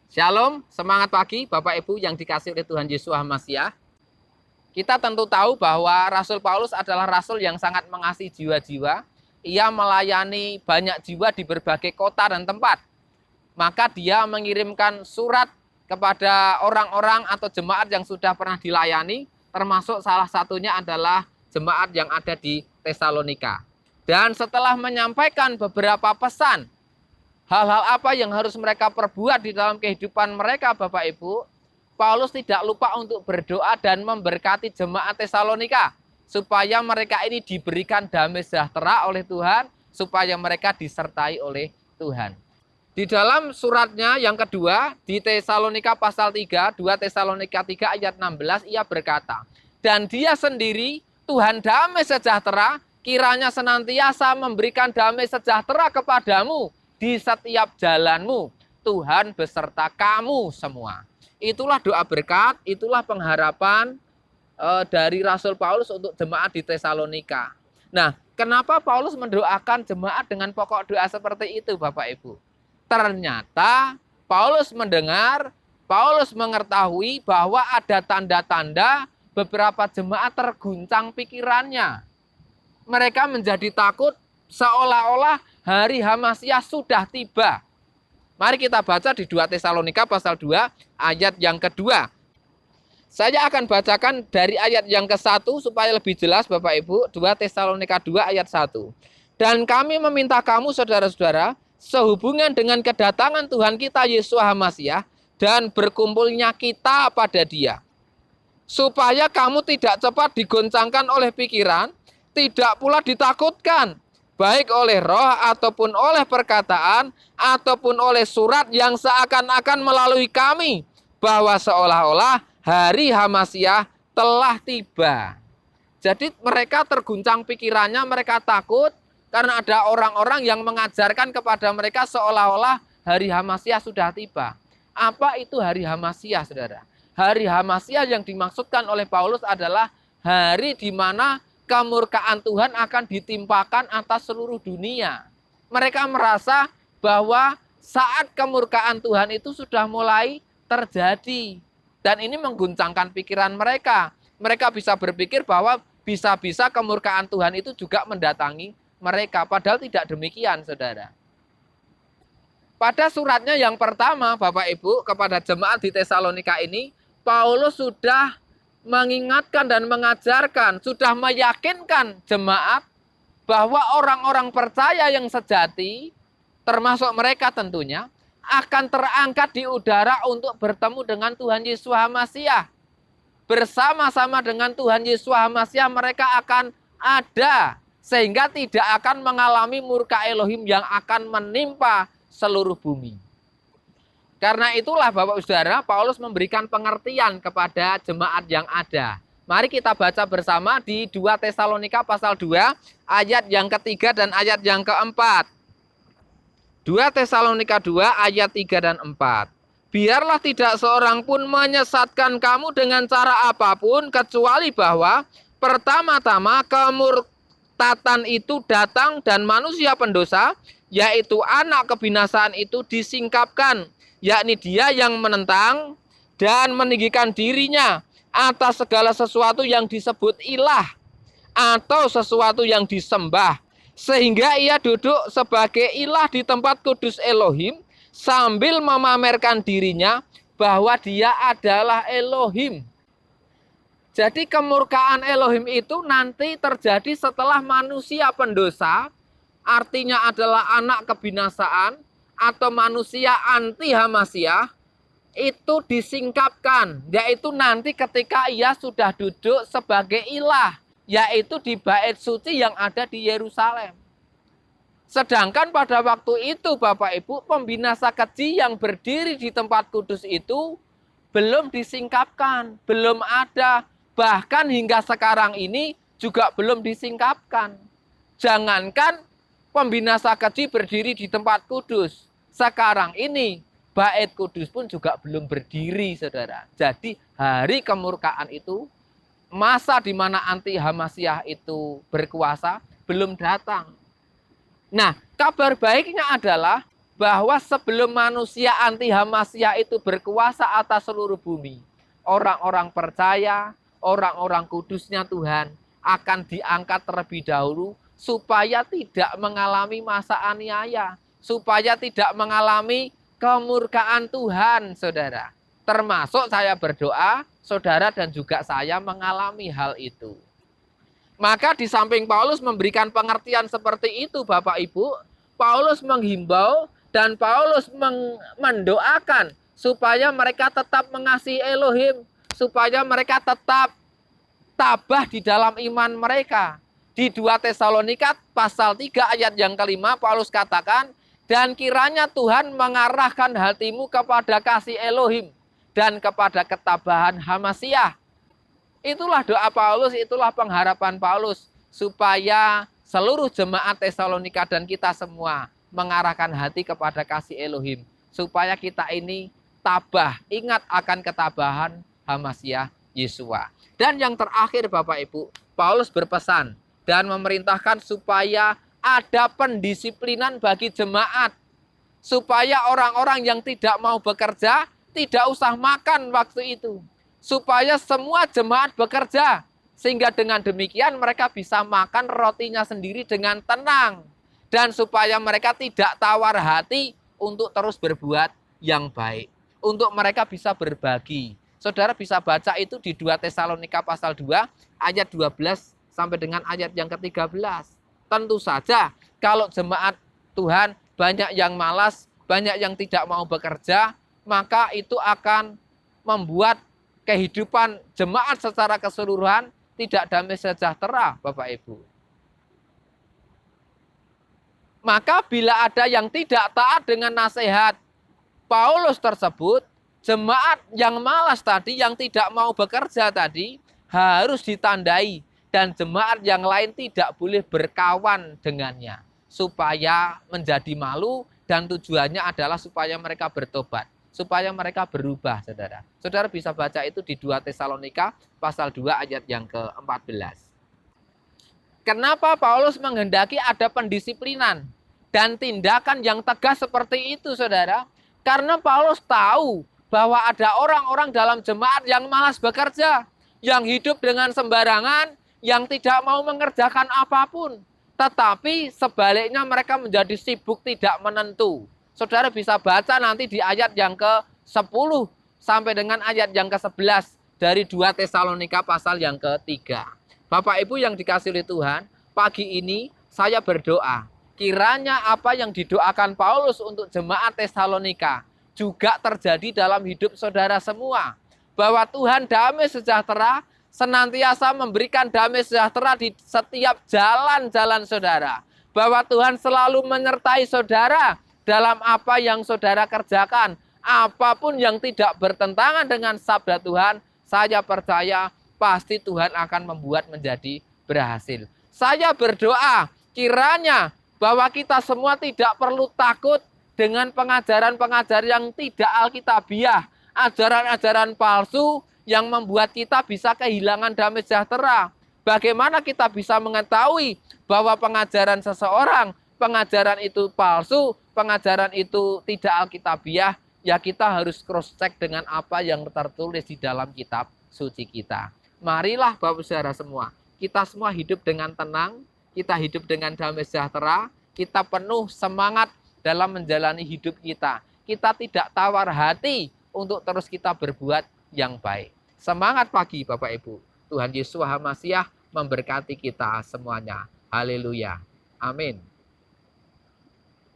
Shalom, semangat pagi Bapak Ibu yang dikasihi oleh Tuhan Yesus Masiah. Kita tentu tahu bahwa Rasul Paulus adalah rasul yang sangat mengasihi jiwa-jiwa. Ia melayani banyak jiwa di berbagai kota dan tempat. Maka dia mengirimkan surat kepada orang-orang atau jemaat yang sudah pernah dilayani, termasuk salah satunya adalah jemaat yang ada di Tesalonika. Dan setelah menyampaikan beberapa pesan, hal-hal apa yang harus mereka perbuat di dalam kehidupan mereka, Bapak Ibu, Paulus tidak lupa untuk berdoa dan memberkati jemaat Tesalonika supaya mereka ini diberikan damai sejahtera oleh Tuhan, supaya mereka disertai oleh Tuhan. Di dalam suratnya yang kedua, di Tesalonika pasal 3, 2 Tesalonika 3 ayat 16, ia berkata, "Dan dia sendiri, Tuhan damai sejahtera, kiranya senantiasa memberikan damai sejahtera kepadamu di setiap jalanmu, Tuhan beserta kamu semua." Itulah doa berkat, itulah pengharapan dari Rasul Paulus untuk jemaat di Tesalonika. Nah, kenapa Paulus mendoakan jemaat dengan pokok doa seperti itu, Bapak Ibu? Ternyata Paulus mendengar, Paulus mengetahui bahwa ada tanda-tanda beberapa jemaat terguncang pikirannya. Mereka menjadi takut seolah-olah hari Hamasiah sudah tiba. Mari kita baca di 2 Tesalonika pasal 2 ayat yang kedua. Saya akan bacakan dari ayat yang ke-1 supaya lebih jelas Bapak Ibu. 2 Tesalonika 2 ayat 1. "Dan kami meminta kamu saudara-saudara, sehubungan dengan kedatangan Tuhan kita Yesus Hamasiah dan berkumpulnya kita pada Dia, supaya kamu tidak cepat digoncangkan oleh pikiran, tidak pula ditakutkan, baik oleh roh ataupun oleh perkataan, ataupun oleh surat yang seakan-akan melalui kami, bahwa seolah-olah hari Hamasiah telah tiba." Jadi mereka terguncang pikirannya, mereka takut karena ada orang-orang yang mengajarkan kepada mereka seolah-olah hari Hamasiah sudah tiba. Apa itu hari Hamasiah, saudara? Hari Hamasiah yang dimaksudkan oleh Paulus adalah hari di mana kemurkaan Tuhan akan ditimpakan atas seluruh dunia. Mereka merasa bahwa saat kemurkaan Tuhan itu sudah mulai terjadi. Dan ini mengguncangkan pikiran mereka. Mereka bisa berpikir bahwa bisa-bisa kemurkaan Tuhan itu juga mendatangi mereka. Padahal tidak demikian, saudara. Pada suratnya yang pertama, Bapak Ibu, kepada jemaat di Tesalonika ini, Paulus sudah mengingatkan dan mengajarkan, sudah meyakinkan jemaat bahwa orang-orang percaya yang sejati, termasuk mereka tentunya, akan terangkat di udara untuk bertemu dengan Tuhan Yesus Masiah. Bersama-sama dengan Tuhan Yesus Masiah mereka akan ada, sehingga tidak akan mengalami murka Elohim yang akan menimpa seluruh bumi. Karena itulah Bapak Saudara, Paulus memberikan pengertian kepada jemaat yang ada. Mari kita baca bersama di 2 Tesalonika pasal 2 ayat yang ketiga dan ayat yang keempat. 2 Tesalonika 2 ayat 3 dan 4. "Biarlah tidak seorang pun menyesatkan kamu dengan cara apapun, kecuali bahwa pertama-tama kemurtatan itu datang dan manusia pendosa, yaitu anak kebinasaan itu disingkapkan, yakni dia yang menentang dan meninggikan dirinya atas segala sesuatu yang disebut ilah atau sesuatu yang disembah, sehingga ia duduk sebagai ilah di tempat kudus Elohim, sambil memamerkan dirinya bahwa dia adalah Elohim." Jadi kemurkaan Elohim itu nanti terjadi setelah manusia pendosa, artinya adalah anak kebinasaan atau manusia anti Hamasiah, itu disingkapkan, yaitu nanti ketika ia sudah duduk sebagai ilah, yaitu di bait suci yang ada di Yerusalem. Sedangkan pada waktu itu Bapak Ibu, pembinasa keji yang berdiri di tempat kudus itu belum disingkapkan, belum ada, bahkan hingga sekarang ini juga belum disingkapkan. Jangankan pembinasa keji berdiri di tempat kudus, sekarang ini bait kudus pun juga belum berdiri, saudara. Jadi hari kemurkaan itu, masa di mana anti Hamasiah itu berkuasa, belum datang. Nah, kabar baiknya adalah bahwa sebelum manusia anti Hamasiyah itu berkuasa atas seluruh bumi, orang-orang percaya, orang-orang kudusnya Tuhan akan diangkat terlebih dahulu supaya tidak mengalami masa aniaya, supaya tidak mengalami kemurkaan Tuhan, saudara. Termasuk saya berdoa, saudara dan juga saya mengalami hal itu. Maka di samping Paulus memberikan pengertian seperti itu, Bapak Ibu, Paulus menghimbau dan Paulus mendoakan supaya mereka tetap mengasihi Elohim, supaya mereka tetap tabah di dalam iman mereka. Di 2 Tesalonika pasal 3 ayat yang kelima, Paulus katakan, dan kiranya Tuhan mengarahkan hatimu kepada kasih Elohim dan kepada ketabahan Hamasiyah. Itulah doa Paulus, itulah pengharapan Paulus, supaya seluruh jemaat Tesalonika dan kita semua mengarahkan hati kepada kasih Elohim, supaya kita ini tabah, ingat akan ketabahan Hamasiyah Yesua. Dan yang terakhir Bapak Ibu, Paulus berpesan dan memerintahkan supaya ada pendisiplinan bagi jemaat, supaya orang-orang yang tidak mau bekerja tidak usah makan waktu itu, supaya semua jemaat bekerja, sehingga dengan demikian mereka bisa makan rotinya sendiri dengan tenang. Dan supaya mereka tidak tawar hati untuk terus berbuat yang baik. Untuk mereka bisa berbagi. Saudara bisa baca itu di 2 Tesalonika pasal 2 ayat 12 sampai dengan ayat yang ke-13. Tentu saja kalau jemaat Tuhan banyak yang malas, banyak yang tidak mau bekerja, maka itu akan membuat kehidupan jemaat secara keseluruhan tidak damai sejahtera, Bapak Ibu. Maka bila ada yang tidak taat dengan nasihat Paulus tersebut, jemaat yang malas tadi, yang tidak mau bekerja tadi, harus ditandai. Dan jemaat yang lain tidak boleh berkawan dengannya, supaya menjadi malu, dan tujuannya adalah supaya mereka bertobat, supaya mereka berubah, saudara. Saudara bisa baca itu di 2 Tesalonika pasal 2 ayat yang ke-14. Kenapa Paulus menghendaki ada pendisiplinan dan tindakan yang tegas seperti itu, saudara? Karena Paulus tahu bahwa ada orang-orang dalam jemaat yang malas bekerja, yang hidup dengan sembarangan, yang tidak mau mengerjakan apapun. Tetapi sebaliknya mereka menjadi sibuk tidak menentu. Saudara bisa baca nanti di ayat yang ke-10 sampai dengan ayat yang ke-11 dari 2 Tesalonika pasal yang ke-3. Bapak Ibu yang dikasihi oleh Tuhan, pagi ini saya berdoa, kiranya apa yang didoakan Paulus untuk jemaat Tesalonika juga terjadi dalam hidup saudara semua. Bahwa Tuhan damai sejahtera senantiasa memberikan damai sejahtera di setiap jalan-jalan saudara. Bahwa Tuhan selalu menyertai saudara dalam apa yang saudara kerjakan. Apapun yang tidak bertentangan dengan sabda Tuhan, saya percaya pasti Tuhan akan membuat menjadi berhasil. Saya berdoa kiranya bahwa kita semua tidak perlu takut dengan pengajaran-pengajaran yang tidak alkitabiah, ajaran-ajaran palsu yang membuat kita bisa kehilangan damai sejahtera. Bagaimana kita bisa mengetahui bahwa pengajaran seseorang, pengajaran itu palsu, pengajaran itu tidak alkitabiah? Ya kita harus cross check dengan apa yang tertulis di dalam kitab suci kita. Marilah Bapak Saudara semua, kita semua hidup dengan tenang, kita hidup dengan damai sejahtera, kita penuh semangat dalam menjalani hidup kita. Kita tidak tawar hati untuk terus kita berbuat yang baik. Semangat pagi Bapak Ibu. Tuhan Yesus Hamasiah memberkati kita semuanya. Haleluya. Amin.